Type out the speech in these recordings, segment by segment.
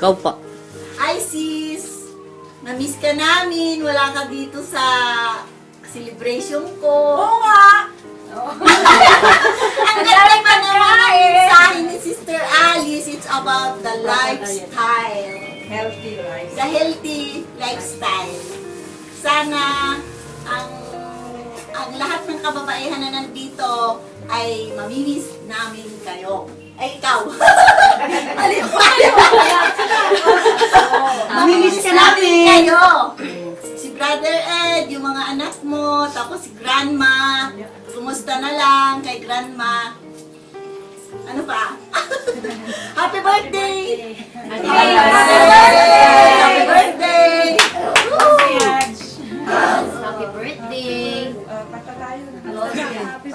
Ikaw po. Hi sis! Na-miss ka namin. Wala ka dito sa celebration ko. Oo nga! Ang ganda pa naman ang mensahe ni Sister Alice. It's about the lifestyle. Healthy rice. The healthy lifestyle. Sana ang lahat ng kababaihan na nandito ay mamimiss namin kayo. Ay, ikaw. Mamimiss ka namin kayo. Si Brother Ed, yung mga anak mo, tapos si Grandma. Kumusta na lang kay Grandma? Ano pa? Happy birthday! Happy birthday! Happy birthday! Happy birthday!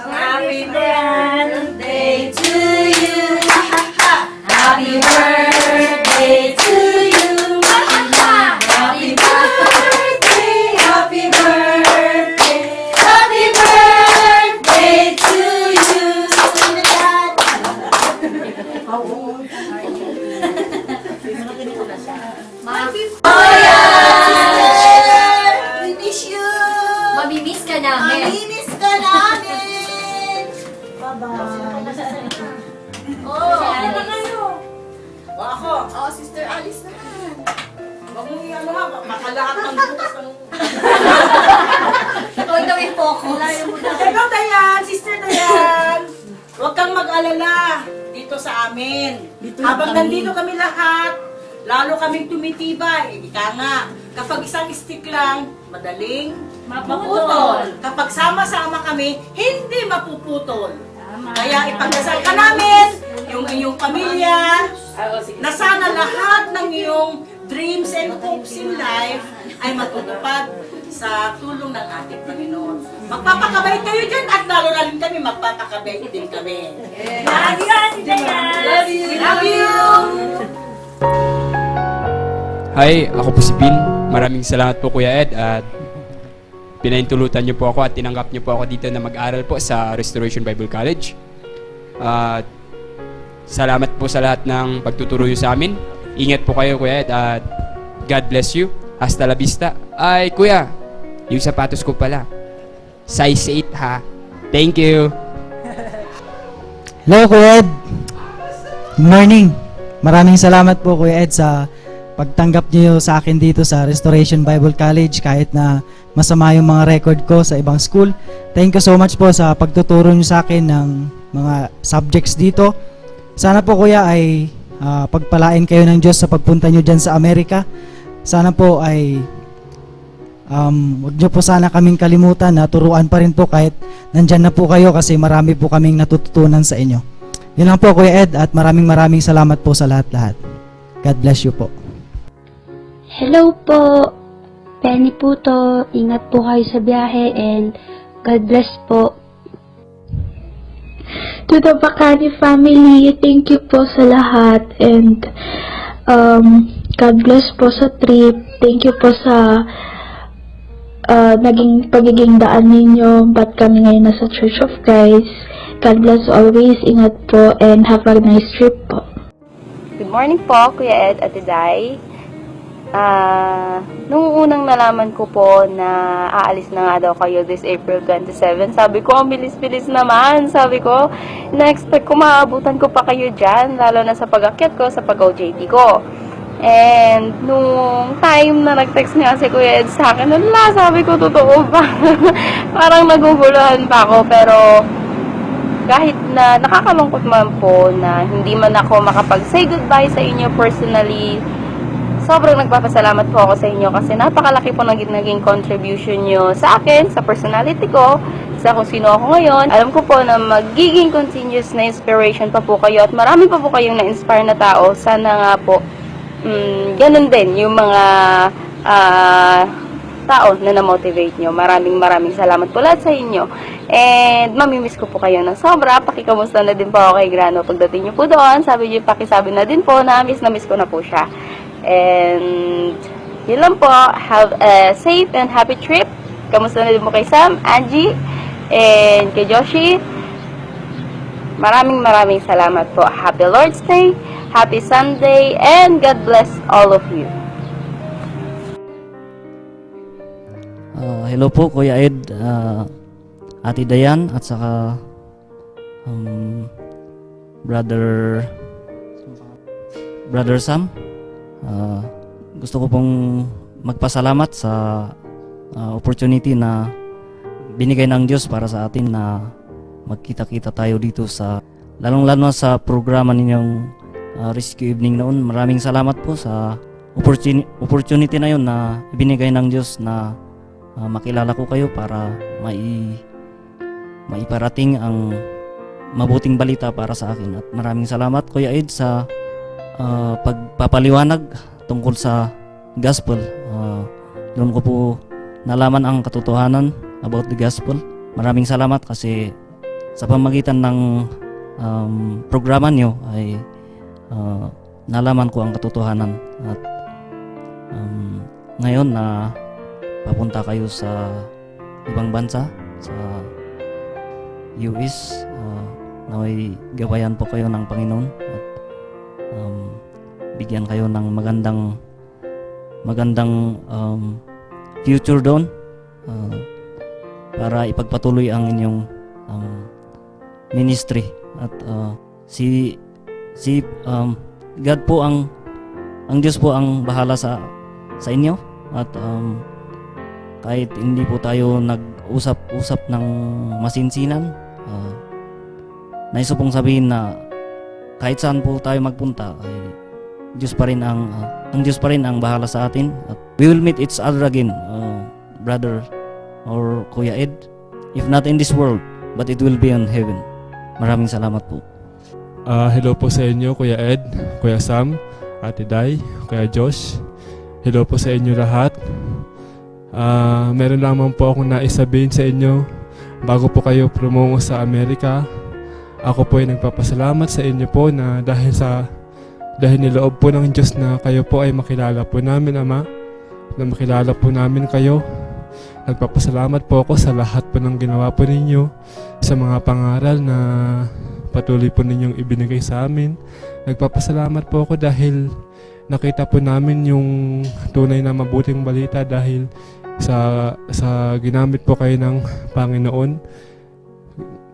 Happy birthday to you! Happy birthday to you! Happy birthday! Happy birthday! Happy birthday to you! We miss you! Mamimiss ka namin! Mamimiss ka namin! Oh, Ano kayo? O ako, oh, Sister Alice naman. wag mong ano ha, makalahat ng bukas ng... Ikaw daw yung focus. Ikaw, Dayan! Sister Dayan! Huwag kang mag-alala dito sa amin. Habang nandito kami lahat, lalo kaming tumitibay. Ika nga, kapag isang stick lang, madaling maputol. Kapag sama-sama kami, hindi mapuputol. Kaya ipagdasal ka namin, yung iyong pamilya, na sana lahat ng iyong dreams and hopes in life ay matutupad sa tulong ng ating Panginoon. Magpapakabait kayo dyan at lalo na rin kami, magpapakabait din kami. Love you! Love you! Love you! Hi, ako po si Bin. Maraming salamat po Kuya Ed at pinaintulutan niyo po ako at tinanggap niyo po ako dito na mag-aral po sa Restoration Bible College. At salamat po sa lahat ng pagtuturo niyo sa amin. Ingat po kayo Kuya Ed at God bless you. Hasta la vista. Ay Kuya, yung sapatos ko pala. Size 8 ha. Thank you. Hello, Kuya Ed. Good morning. Maraming salamat po, Kuya Ed, sa pagtanggap niyo sa akin dito sa Restoration Bible College kahit na masama yung mga record ko sa ibang school. Thank you so much po sa pagtuturo niyo sa akin ng mga subjects dito. Sana po, Kuya, ay pagpalain kayo ng Diyos sa pagpunta niyo dyan sa Amerika. Sana po ay huwag niyo po sana kaming kalimutan na turuan pa rin po kahit nandyan na po kayo kasi marami po kaming natututunan sa inyo. Yun lang po Kuya Ed at maraming salamat po sa lahat-lahat. God bless you po. Hello po. Penny po to. Ingat po kayo sa biyahe and God bless po. To the Bacani family, thank you po sa lahat and God bless po sa trip. Thank you po sa naging pagiging daan ninyo ba't kami ngayon nasa Church of Christ. God bless always. Ingat po and have a nice trip po. Good morning po, Kuya Ed at Day. Nung unang nalaman ko po na aalis na nga daw kayo this April 27, sabi ko, ang bilis-bilis naman. Sabi ko, na-expect ko maabutan ko pa kayo dyan, lalo na sa pag-akyat ko, sa pag-OJT ko. And nung time na nag-text nga si Kuya Ed sa akin, wala, sabi ko, totoo ba? Parang naguguluhan pa ako, pero kahit na nakakalungkot man po na hindi man ako makapag-say goodbye sa inyo personally, sobrang nagpapasalamat po ako sa inyo kasi napakalaki po naging contribution nyo sa akin, sa personality ko, sa kung sino ako ngayon. Alam ko po na magiging continuous na inspiration pa po kayo at marami pa po kayong na-inspire na tao. Sana nga po, ganun din yung mga tao na na-motivate nyo. Maraming salamat po lahat sa inyo. And mamimiss ko po kayo ng sobra. Pakikamusta na din po ako kay Grano pagdating nyo po doon. Sabi nyo, pakisabi na din po na miss ko na po siya. And yun lang po. Have a safe and happy trip. Kamusta na din po kay Sam, Angie, and kay Joshi. Maraming salamat po. Happy Lord's Day, Happy Sunday, and God bless all of you. Hello po, Kuya Ed, Ate Dayan, at saka Brother Sam. Gusto ko pong magpasalamat sa opportunity na binigay ng Diyos para sa atin na magkita-kita tayo dito sa lalong-lalo sa programa ninyong Rescue Evening noon. Maraming salamat po sa opportunity na yun na binigay ng Diyos na makilala ko kayo para maiparating ang mabuting balita para sa akin. At maraming salamat, Kuya Ed, sa pagpapaliwanag tungkol sa gospel. Doon ko po nalaman ang katotohanan about the gospel. Maraming salamat kasi sa pamagitan ng programa nyo ay nalaman ko ang katotohanan. At ngayon na papunta kayo sa ibang bansa, sa US, naway gabayan po kayo ng Panginoon at bigyan kayo ng magandang future doon para ipagpatuloy ang inyong ministry. At si God po ang Diyos po ang bahala sa inyo. At kahit hindi po tayo nag-usap-usap ng masinsinan, nais pong sabihin na kahit saan po tayo magpunta ay Diyos pa rin ang Diyos pa rin ang bahala sa atin. At we will meet each other again, brother or Kuya Ed, if not in this world but it will be in heaven. Maraming salamat po. Hello po sa inyo, Kuya Ed, Kuya Sam, Ate Day, Kuya Josh. Hello po sa inyo lahat. Meron lamang po akong naisabihin sa inyo bago po kayo pumungo sa Amerika. Ako po ay nagpapasalamat sa inyo po na dahil niloob po ng Diyos na kayo po ay makilala po namin, Ama, na makilala po namin kayo. Nagpapasalamat po ako sa lahat po ng ginawa po ninyo, sa mga pangaral na patuloy po ninyong ibinigay sa amin. Nagpapasalamat po ako dahil nakita po namin yung tunay na mabuting balita dahil sa ginamit po kayo ng Panginoon.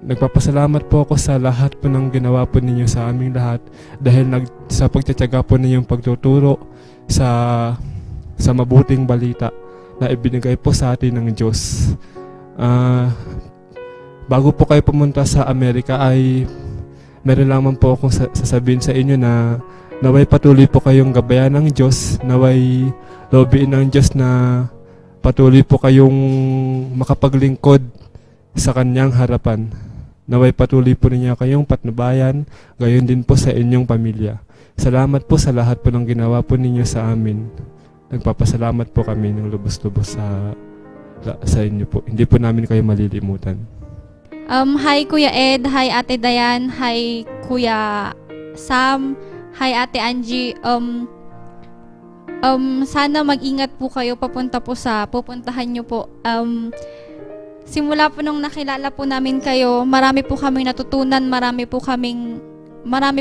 Nagpapasalamat po ako sa lahat po ng ginawa po ninyo sa aming lahat dahil sa pagtitiyaga po ninyong pagtuturo sa mabuting balita na ibinigay po sa atin ng Diyos. Bago po kayo pumunta sa Amerika ay meron lamang po akong sasabihin sa inyo na naway patuloy po kayong gabayan ng Diyos, naway lobiin ng Diyos na patuloy po kayong makapaglingkod sa Kanyang harapan. Naway patuloy po ninyo kayong patnubayan, gayon din po sa inyong pamilya. Salamat po sa lahat po ng ginawa po ninyo sa amin. Nagpapasalamat po kami ng lubos-lubos sa inyo po. Hindi po namin kayo malilimutan. Hi Kuya Ed, hi Ate Dayan, hi Kuya Sam, hi Ate Angie. Sana mag-ingat po kayo papunta po sa pupuntahan nyo po. Simula po nung nakilala po namin kayo, marami po kaming natutunan, marami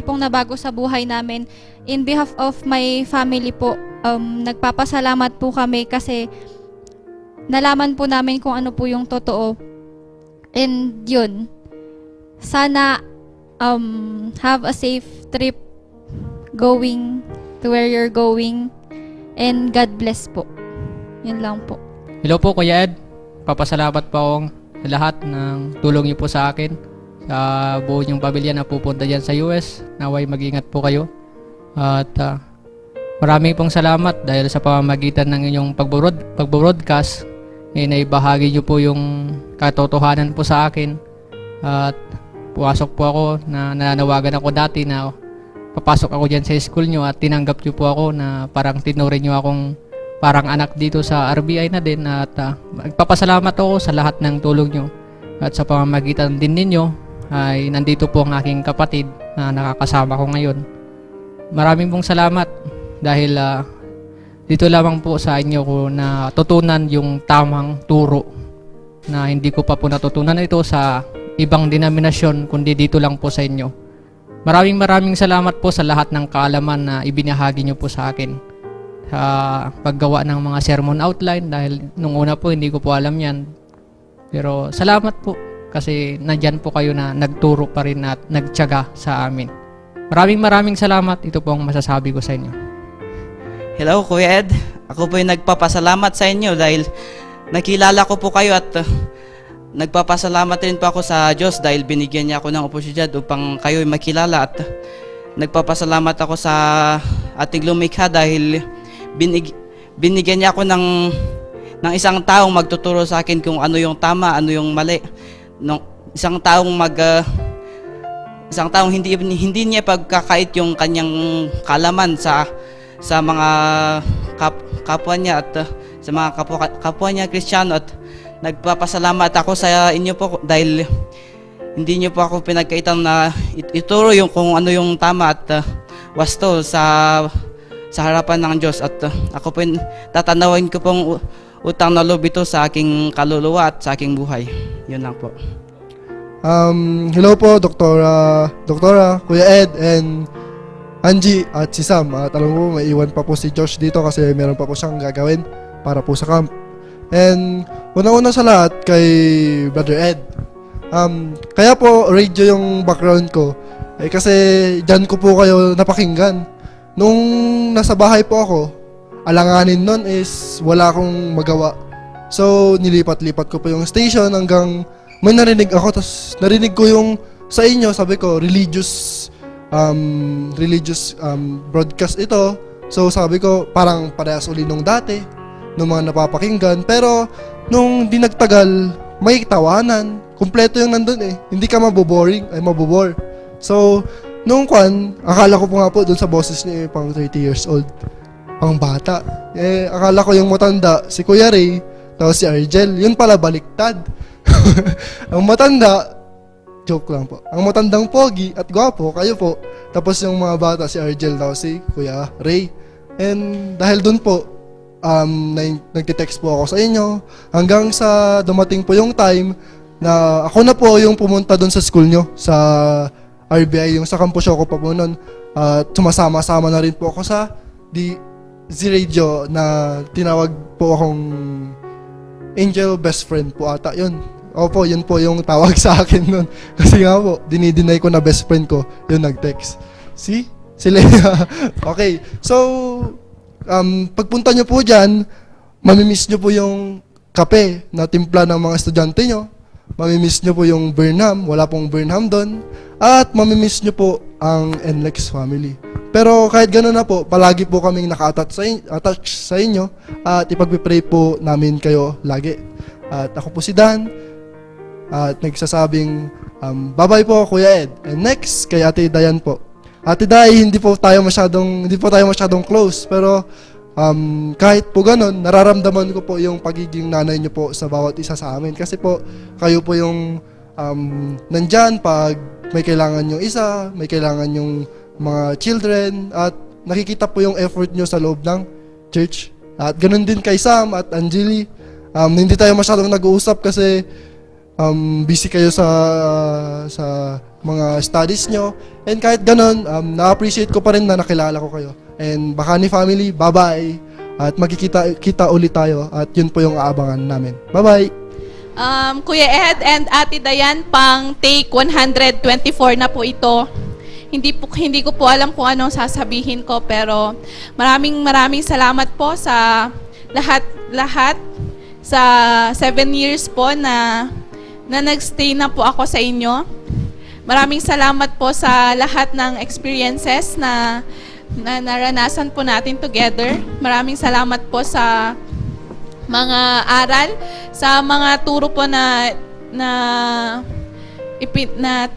pong nabago sa buhay namin. In behalf of my family po, nagpapasalamat po kami kasi nalaman po namin kung ano po yung totoo. And yun, sana have a safe trip going to where you're going. And God bless po. Yun lang po. Hello po Kuya Ed. Papasalamat po akong sa lahat ng tulong niyo po sa akin. Sa buo niyong pamilya na pupunta dyan sa US. Naway mag-ingat po kayo. At maraming pong salamat dahil sa pamamagitan ng inyong pag-broadcast. Naibahagi niyo po yung katotohanan po sa akin. At pumasok po ako na nananawagan ako dati na papasok ako dyan sa school nyo at tinanggap nyo po ako na parang tinurin nyo akong parang anak dito sa RBI na din. At magpapasalamat ako sa lahat ng tulong nyo. At sa pamamagitan din ninyo ay nandito po ang aking kapatid na nakakasama ko ngayon. Maraming pong salamat dahil dito lamang po sa inyo ko natutunan yung tamang turo na hindi ko pa po natutunan ito sa ibang denominasyon kundi dito lang po sa inyo. Maraming salamat po sa lahat ng kaalaman na ibinahagi niyo po sa akin sa paggawa ng mga sermon outline dahil nung una po hindi ko po alam yan. Pero salamat po kasi nandyan po kayo na nagturo pa rin at nagtiyaga sa amin. Maraming salamat. Ito po ang masasabi ko sa inyo. Hello, Kuya Ed. Ako po yung nagpapasalamat sa inyo dahil nakilala ko po kayo at nagpapasalamat rin po ako sa Diyos dahil binigyan niya ako ng oportunidad upang kayo ay makilala at nagpapasalamat ako sa ating lumikha dahil binigyan niya ako ng isang taong magtuturo sa akin kung ano yung tama, ano yung mali. Isang taong hindi niya pagkakait yung kanyang kalaman sa mga kapwa niya at sa mga kapwa niya Kristiyano at nagpapasalamat ako sa inyo po dahil hindi niyo po ako pinagkaitan na ituro yung kung ano yung tama at wasto sa harapan ng Diyos at ako po tatanawin ko pong utang na loob ito sa aking kaluluwa at sa aking buhay. Yun lang po. Hello po, Doktora, Kuya Ed, and Angie at si Sam. At alam mo, may iwan pa po si Josh dito kasi meron pa po siyang gagawin para po sa camp. And una-una sa lahat kay Brother Ed. Kaya po radio yung background ko. Kasi dyan ko po kayo napakinggan. Nung nasa bahay po ako, alanganin nun is wala akong magawa. So nilipat-lipat ko po yung station hanggang may narinig ako. Tapos narinig ko yung sa inyo, sabi ko, religious broadcast ito. So sabi ko, parang parehas uli nung dati ng mga napapakinggan. Pero nung di nagtagal, may tawanan. Kumpleto yung nandun eh. Hindi ka mabobore. So, nung akala ko po nga po dun sa boses niya pang 30 years old. Pang bata. Akala ko yung matanda, si Kuya Ray, tapos si Argel. Yun pala, baliktad. Ang matanda, joke lang po. Ang matandang pogi at gwapo, kayo po. Tapos yung mga bata, si Argel, tapos si Kuya Ray. And dahil dun po, nagtitext po ako sa inyo hanggang sa dumating po yung time na ako na po yung pumunta doon sa school nyo sa RBI, yung sa campus ko pa po noon. Sumasama-sama na rin po ako sa Z Radio na tinawag po akong Angel Best Friend po ata yun. Opo, yun po yung tawag sa akin noon. Kasi nga po, dinideny ko na best friend ko yung nag-text. Si Lea. Okay, so pagpunta nyo po dyan, mamimiss nyo po yung kape na timpla ng mga estudyante nyo. Mamimiss nyo po yung Burnham, wala pong Burnham doon. At mamimiss nyo po ang NLEX family. Pero kahit gano'n na po, palagi po kaming naka-attach sa inyo at ipagpipray po namin kayo lagi. At ako po si Dan at nagsasabing bye-bye po Kuya Ed. And next, kay Ate Dayan po. Ate Day, hindi po tayo masyadong close, pero kahit po ganun, nararamdaman ko po yung pagiging nanay niyo po sa bawat isa sa amin. Kasi po, kayo po yung nandyan pag may kailangan yung isa, may kailangan yung mga children, at nakikita po yung effort nyo sa loob ng church. At ganun din kay Sam at Angeli. Hindi tayo masyadong nag-uusap kasi busy kayo sa mga studies nyo. And kahit ganun, na-appreciate ko pa rin na nakilala ko kayo. And Bakani family, bye-bye. At magkikita ulit tayo. At yun po yung aabangan namin. Bye-bye! Kuya Ed and Ate Dayan, pang take 124 na po ito. Hindi ko po alam kung anong sasabihin ko, pero maraming salamat po sa lahat sa 7 years po na nagstay na po ako sa inyo. Maraming salamat po sa lahat ng experiences na naranasan po natin together. Maraming salamat po sa mga aral, sa mga turo po na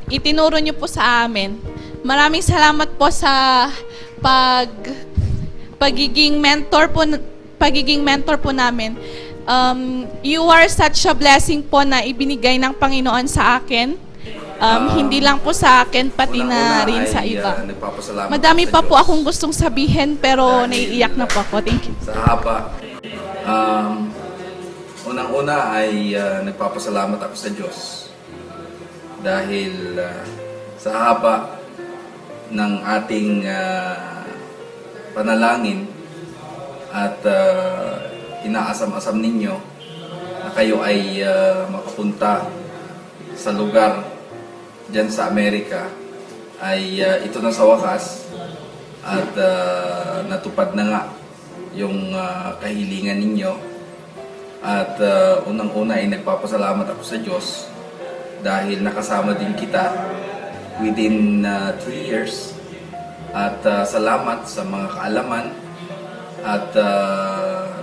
itinuro niyo po sa amin. Maraming salamat po sa pagiging mentor po namin. You are such a blessing po na ibinigay ng Panginoon sa akin. Hindi lang po sa akin, pati na rin sa iba. Madami pa po akong gustong sabihin, pero naiiyak na po ako. Thank you. Sa haba, unang-una ay nagpapasalamat ako sa Diyos. dahil sa haba ng ating panalangin at inaasam-asam ninyo na kayo ay makapunta sa lugar dyan sa Amerika, ay ito na sa wakas at natupad na nga yung kahilingan ninyo. At unang-una ay nagpapasalamat ako sa Diyos dahil nakasama din kita within 3 years. At salamat sa mga kaalaman at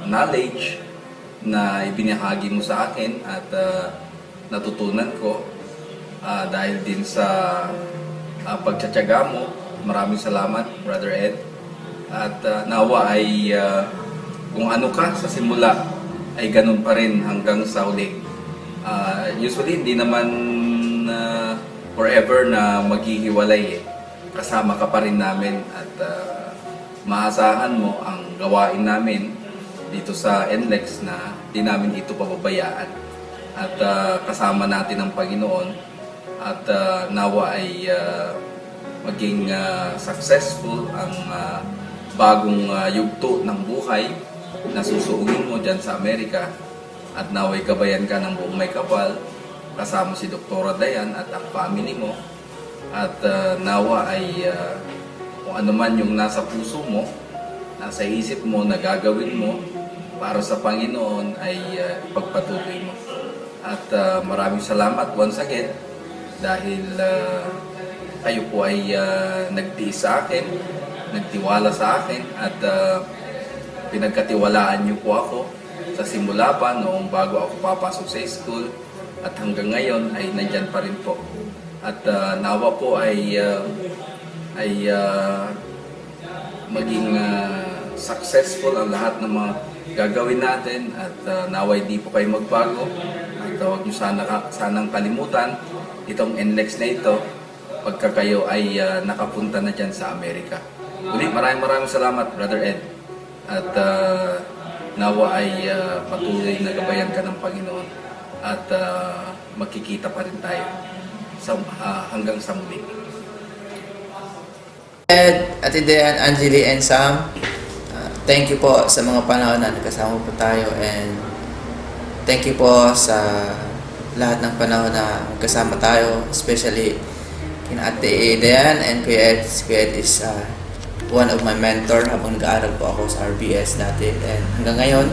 knowledge na ibinahagi mo sa akin at natutunan ko dahil din sa pagtsatsaga mo. Maraming salamat, Brother Ed. At nawa ay kung ano ka sa simula ay ganun pa rin hanggang sa uli. Usually hindi naman forever na maghihiwalay eh. Kasama ka pa rin namin at maasahan mo ang gawain namin dito sa NLEX na di namin ito pababayaan. At kasama natin ang Panginoon at nawa ay maging successful ang bagong yugto ng buhay na susuungin mo dyan sa Amerika at naway gabayan ka ng buong may kapal kasama si Dr. Dayan at ang family mo at nawa ay kung ano man yung nasa puso mo, nasa isip mo na gagawin mo para sa Panginoon ay pagpatuloy mo. At maraming salamat once again dahil kayo po ay nagtiis sa akin, nagtiwala sa akin at pinagkatiwalaan niyo po ako sa simula pa noong bago ako papasok sa school at hanggang ngayon ay nandyan pa rin po. At nawa po ay maging successful ang lahat ng mga gagawin natin at naway di po kayo magbago at huwag niyo sanang kalimutan itong NLEX na ito pagka kayo ay nakapunta na dyan sa Amerika. Uli, maraming salamat, Brother Ed. At nawa ay patuloy na gabayan ka ng Panginoon at magkikita pa rin tayo hanggang sa muli. Ed, Ate Dayan, Angeli, and Sam, thank you po sa mga panahon na nagkasama po tayo, and thank you po sa lahat ng panahon na magkasama tayo, especially kina Ate Dayan and Kuya Ed. Kuya Ed is one of my mentor habang nag-aaral po ako sa RBS dati, and hanggang ngayon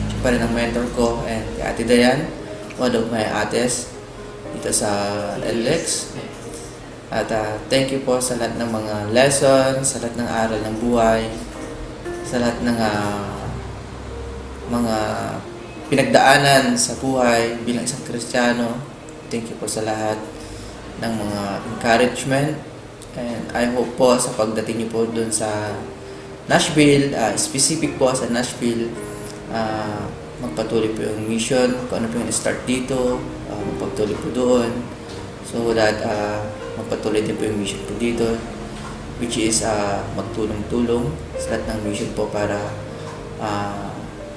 siya pa rin ang mentor ko. And kay Ate Dayan, one of my ates dito sa NLEX. At thank you po sa lahat ng mga lessons, sa lahat ng aral ng buhay, sa lahat ng mga pinagdaanan sa buhay bilang isang Kristiyano. Thank you po sa lahat ng mga encouragement. And I hope po sa pagdating niyo po dun sa Nashville, specific po sa Nashville, magpatuloy po yung mission, kung ano po yung start dito, magpatuloy po doon. So that magpatuloy din po yung mission po dito, which is magtulong-tulong sa lahat ng mission po para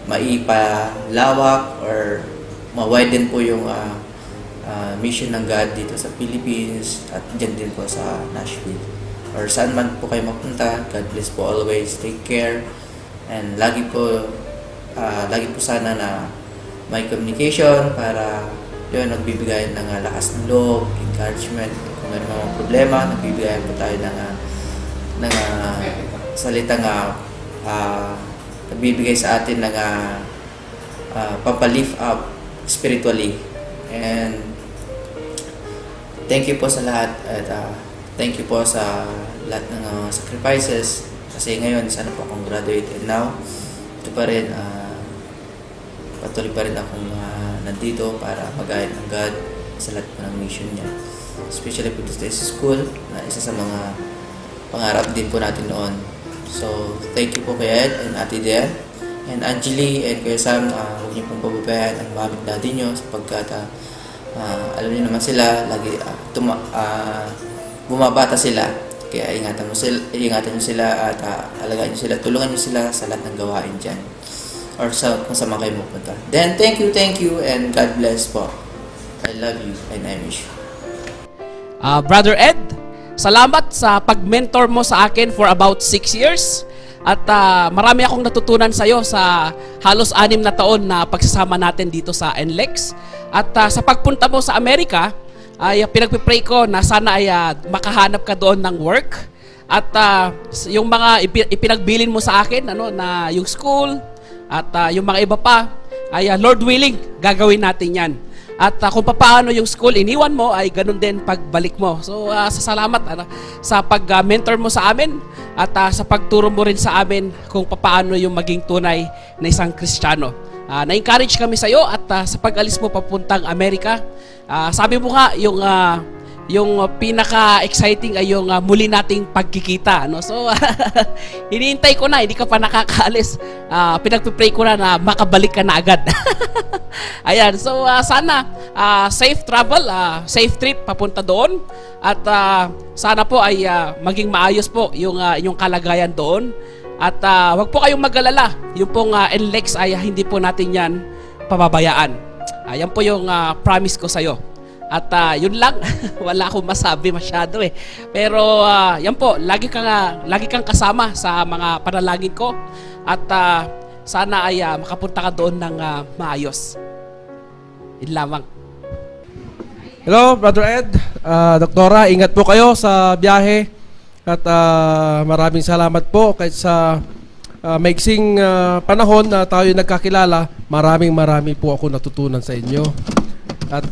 maipalawak or ma-widen po yung mission ng God dito sa Philippines at dyan din po sa Nashville. Or saan man po kayo mapunta, God bless po always, take care, and lagi po sana na may communication para yun, nagbibigay ng lakas ng loob, encouragement. Kung may mga problema, nagbibigay po tayo ng salitang nagbibigay sa atin ng pampalift up spiritually. And thank you po sa lahat at thank you po sa lahat ng sacrifices kasi ngayon sana po akong graduate, and now ito pa rin patuloy pa rin akong nandito para mag-guide ng God sa lahat po ng mission niya, especially po sa school na isa sa mga pangarap din po natin noon. So thank you po kay Ed and Ate Dayan and Angeli and Kuya Sam. Huwag niyo pong pababayaan ang mami at daddy niyo sapagkat alam niyo naman sila lagi bumabata sila, kaya ingatan niyo sila at alagaan niyo sila, tulungan niyo sila sa lahat ng gawain dyan or kung saan kayo mapunta. Then thank you and God bless po. I love you and I miss you. Brother Ed, salamat sa pag-mentor mo sa akin for about 6 years. At marami akong natutunan sa iyo sa halos 6 na taon na pagsasama natin dito sa NLEX. At sa pagpunta mo sa Amerika, ay pinagpipray ko na sana ay makahanap ka doon ng work. At yung mga ipinagbilin mo sa akin, na yung school at yung mga iba pa, ay Lord willing, gagawin natin yan. At kung paano yung school iniwan mo, ay ganun din pagbalik mo. So salamat sa pag-mentor mo sa amin at sa pagturo mo rin sa amin kung paano yung maging tunay na isang Kristiyano. Na-encourage kami sa iyo at sa pag-alis mo papuntang Amerika, sabi mo nga yung pinaka-exciting ay yung muli nating pagkikita. So, hinihintay ko na, hindi ka pa nakakaalis. Pinagpipray ko na makabalik ka na agad. Ayan, so sana safe travel, safe trip papunta doon. At sana po ay maging maayos po yung inyong kalagayan doon. At wag po kayong mag-alala. Yung pong NLEX ay hindi po natin yan pababayaan. Yan po yung promise ko sa'yo. At yun lang, wala akong masabi masyado eh. Pero yan po, lagi kang kasama sa mga panalangin ko. At sana ay makapunta ka doon ng maayos. Yun lamang. Hello, Brother Ed. Doktora, ingat po kayo sa biyahe. At maraming salamat po kahit sa maiksing panahon na tayo nagkakilala. Maraming po ako natutunan sa inyo. At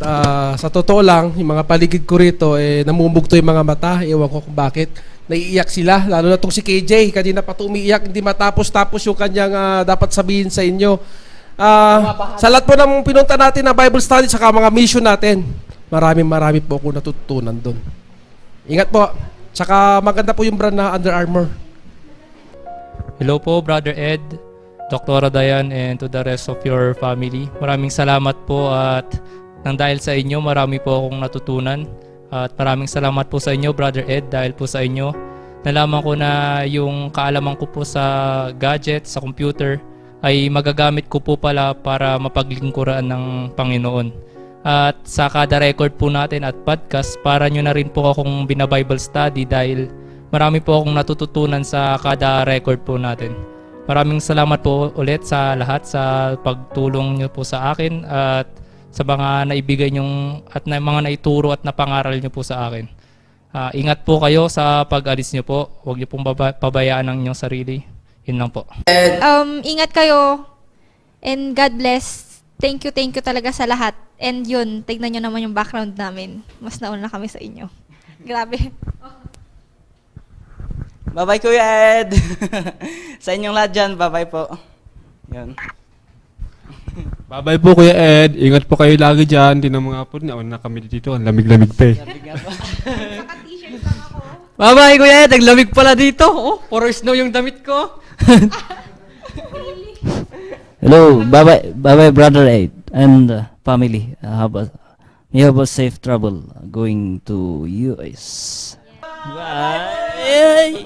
sa totoo lang, yung mga paligid ko rito, namumugto yung mga mata. Ewan ko kung bakit. Naiiyak sila, lalo na itong si KJ. Kanina pa ito umiiyak, hindi matapos-tapos yung kanyang dapat sabihin sa inyo. Sa lahat po ng pinunta natin na Bible study, saka mga mission natin, marami po ako natutunan doon. Ingat po. Saka maganda po yung brand na Under Armour. Hello po, Brother Ed, Dr. Dayan, and to the rest of your family. Maraming salamat po at nang dahil sa inyo, marami po akong natutunan. At maraming salamat po sa inyo, Brother Ed, dahil po sa inyo, nalaman ko na yung kaalaman ko po sa gadget, sa computer, ay magagamit ko po pala para mapaglingkuran ng Panginoon. At sa kada record po natin at podcast, para nyo na rin po akong bina-Bible study dahil marami po akong natututunan sa kada record po natin. Maraming salamat po ulit sa lahat sa pagtulong nyo po sa akin at sa mga naibigay nyong at mga naituro at napangaral nyo po sa akin. Ingat po kayo sa pag-alis nyo po. Huwag nyo pong pabayaan ang inyong sarili. Yun lang po. Ingat kayo and God bless. Thank you talaga sa lahat. And yun, tignan nyo naman yung background namin. Mas nauna kami sa inyo. Grabe. Bye-bye, Kuya Ed. Sa inyong lahat dyan, bye-bye po. Yun. Bye-bye po, Kuya Ed. Ingat po kayo lagi dyan. Tinan mo nga po, nauna na kami dito. Ang lamig-lamig pa eh. Bye-bye, Kuya Ed. Ang lamig pala dito. Puro snow yung damit ko. Hello, bye-bye, Brother Ed and family. You have a safe travel going to US. Bye.